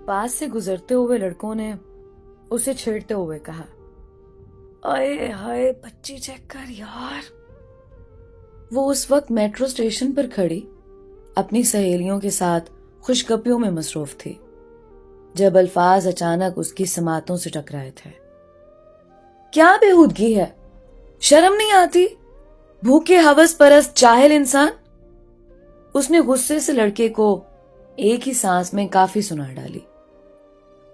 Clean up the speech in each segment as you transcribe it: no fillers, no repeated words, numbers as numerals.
पास से गुजरते हुए लड़कों ने उसे छेड़ते हुए कहा, अरे हाय बच्ची चेक कर यार। वो उस वक्त मेट्रो स्टेशन पर खड़ी अपनी सहेलियों के साथ खुशगपियों में मसरूफ थी जब अल्फाज अचानक उसकी समातों से टकराए थे। क्या बेहूदगी है, शर्म नहीं आती, भूखे हवस परस्त जाहिल इंसान। उसने गुस्से से लड़के को एक ही सांस में काफी सुना डाली,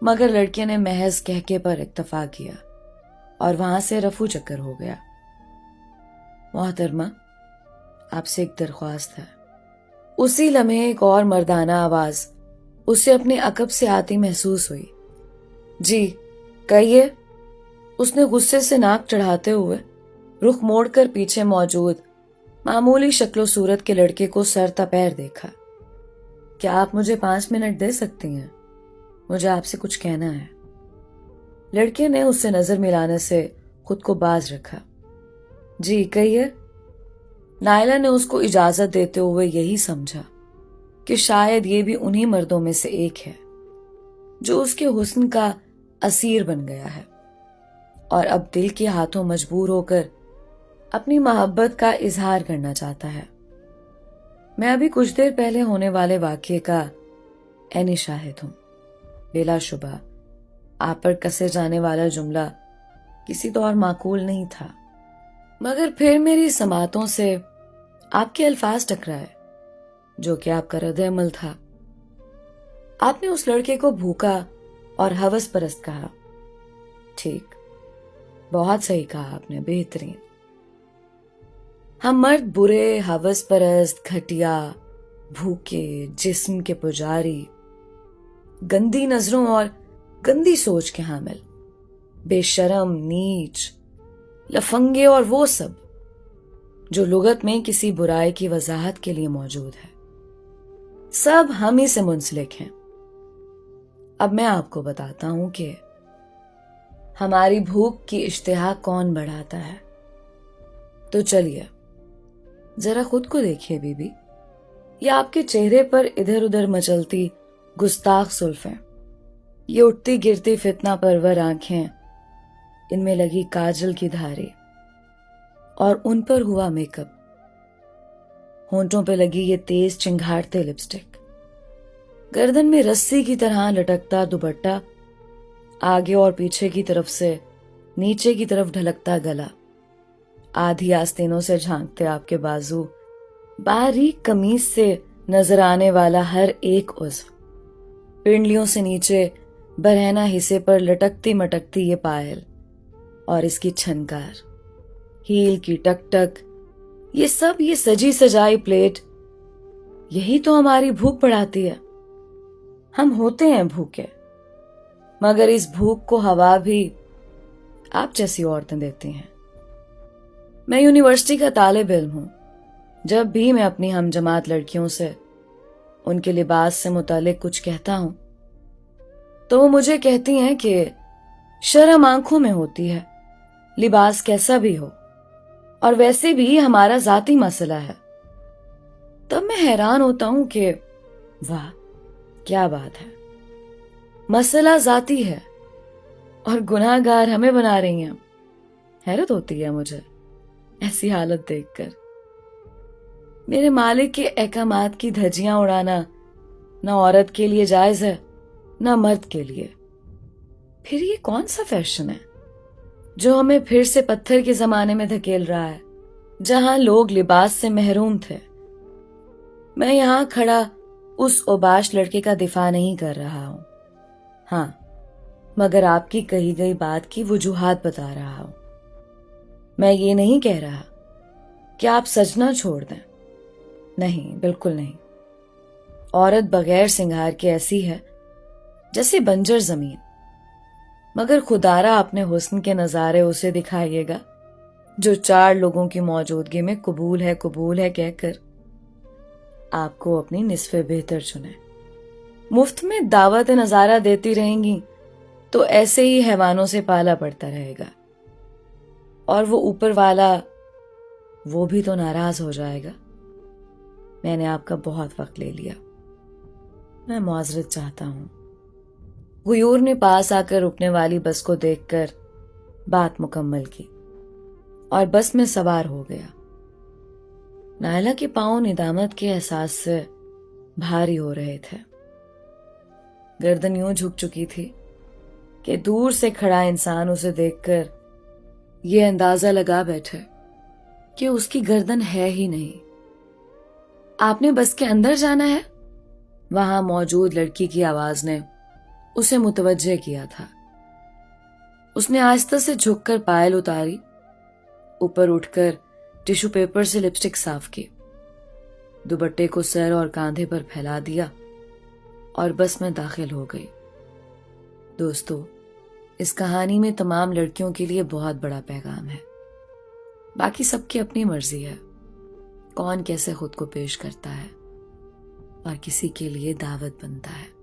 मगर लड़के ने महज कहके पर इक्तफा किया और वहां से रफू चक्कर हो गया। मोहतरमा, आपसे एक दरख्वास्त है। उसी लम्हे एक और मर्दाना आवाज उसे अपने अकब से आती महसूस हुई। जी कहिए, उसने गुस्से से नाक चढ़ाते हुए रुख मोड़कर पीछे मौजूद मामूली शक्लो सूरत के लड़के को सर तपैर देखा। क्या आप मुझे 5 मिनट दे सकती हैं? मुझे आपसे कुछ कहना है। लड़के ने उससे नजर मिलाने से खुद को बाज रखा। जी कहिए। नायला ने उसको इजाजत देते हुए यही समझा कि शायद ये भी उन्हीं मर्दों में से एक है जो उसके हुस्न का असीर बन गया है और अब दिल के हाथों मजबूर होकर अपनी मोहब्बत का इजहार करना चाहता है। मैं अभी कुछ देर पहले होने वाले वाकये का ऐनी शाहिद हूं। बिलाशुबा आप पर कसे जाने वाला जुमला किसी तो और माकूल नहीं था, मगर फिर मेरी समातों से आपके अल्फाज टकराए जो कि आपका रद्द-ए-अमल था। आपने उस लड़के को भूखा और हवस परस्त कहा। ठीक, बहुत सही कहा आपने, बेहतरीन। हम मर्द बुरे, हवस परस्त, घटिया, भूखे, जिस्म के पुजारी, गंदी नजरों और गंदी सोच के हामिल, बेशरम, नीच, लफंगे और वो सब जो लुगत में किसी बुराई की वजाहत के लिए मौजूद है, सब हम ही से मुंसलिक हैं। अब मैं आपको बताता हूं कि हमारी भूख की इश्तिहा कौन बढ़ाता है। तो चलिए जरा खुद को देखिए बीबी, ये आपके चेहरे पर इधर उधर मचलती गुस्ताख सुल्फें, ये उठती गिरती फितना परवर आंखें, इनमें लगी काजल की धारें और उन पर हुआ मेकअप, होंठों पे लगी ये तेज चिंघाड़ते लिपस्टिक, गर्दन में रस्सी की तरह लटकता दुपट्टा, आगे और पीछे की तरफ से नीचे की तरफ ढलकता गला, आधी आस्तीनों से झांकते आपके बाजू, बारीक कमीज से नजर आने वाला हर एक उज़्व, पिंडलियों से नीचे बरहना हिस्से पर लटकती मटकती ये पायल और इसकी छनकार, हील की टक टक, ये सब, ये सजी सजाई प्लेट, यही तो हमारी भूख बढ़ाती है। हम होते हैं भूखे, मगर इस भूख को हवा भी आप जैसी औरतें देती हैं। मैं यूनिवर्सिटी का तालिब इल्म हूं। जब भी मैं अपनी हमजमात लड़कियों से उनके लिबास से मुतालिक कुछ कहता हूं तो वो मुझे कहती हैं कि शर्म आंखों में होती है, लिबास कैसा भी हो, और वैसे भी हमारा जाती मसला है। तब मैं हैरान होता हूं कि वाह क्या बात है, मसला जाती है और गुनाहगार हमें बना रही हैं। हैरत होती है मुझे ऐसी हालत देखकर। मेरे मालिक के अहकामात की धज्जियां उड़ाना ना औरत के लिए जायज है ना मर्द के लिए। फिर ये कौन सा फैशन है जो हमें फिर से पत्थर के जमाने में धकेल रहा है, जहां लोग लिबास से महरूम थे। मैं यहां खड़ा उस ओबाश लड़के का दिफा नहीं कर रहा हूं, हाँ, मगर आपकी कही गई बात की वजूहात बता रहा हूं। मैं ये नहीं कह रहा कि आप सजना छोड़ दें, नहीं, बिल्कुल नहीं। औरत बगैर सिंगार के ऐसी है जैसे बंजर जमीन, मगर खुदारा अपने हुस्न के नजारे उसे दिखाइएगा जो 4 लोगों की मौजूदगी में कबूल है कहकर आपको अपनी निस्फ़े बेहतर चुने। मुफ्त में दावत नजारा देती रहेंगी तो ऐसे ही हैवानों से पाला पड़ता रहेगा, और वो ऊपर वाला वो भी तो नाराज हो जाएगा। मैंने आपका बहुत वक्त ले लिया, मैं मुआज़रत चाहता हूं। غیور نے پاس آ کر رکنے والی بس کو دیکھ کر بات مکمل کی اور بس میں سوار ہو گیا۔ نائلہ کے پاؤں ندامت کے احساس سے بھاری ہو رہے تھے۔ گردن یوں جھک چکی تھی کہ دور سے کھڑا انسان اسے دیکھ کر یہ اندازہ لگا بیٹھے کہ اس کی گردن ہے ہی نہیں۔ آپ نے بس کے اندر جانا ہے؟ وہاں موجود لڑکی کی آواز نے اسے متوجہ کیا تھا۔ اس نے آہستہ سے جھک کر پائل اتاری، اوپر اٹھ کر ٹیشو پیپر سے لپسٹک صاف کی، دوپٹے کو سر اور کاندھے پر پھیلا دیا اور بس میں داخل ہو گئی۔ دوستو، اس کہانی میں تمام لڑکیوں کے لیے بہت بڑا پیغام ہے۔ باقی سب کی اپنی مرضی ہے، کون کیسے خود کو پیش کرتا ہے اور کسی کے لیے دعوت بنتا ہے۔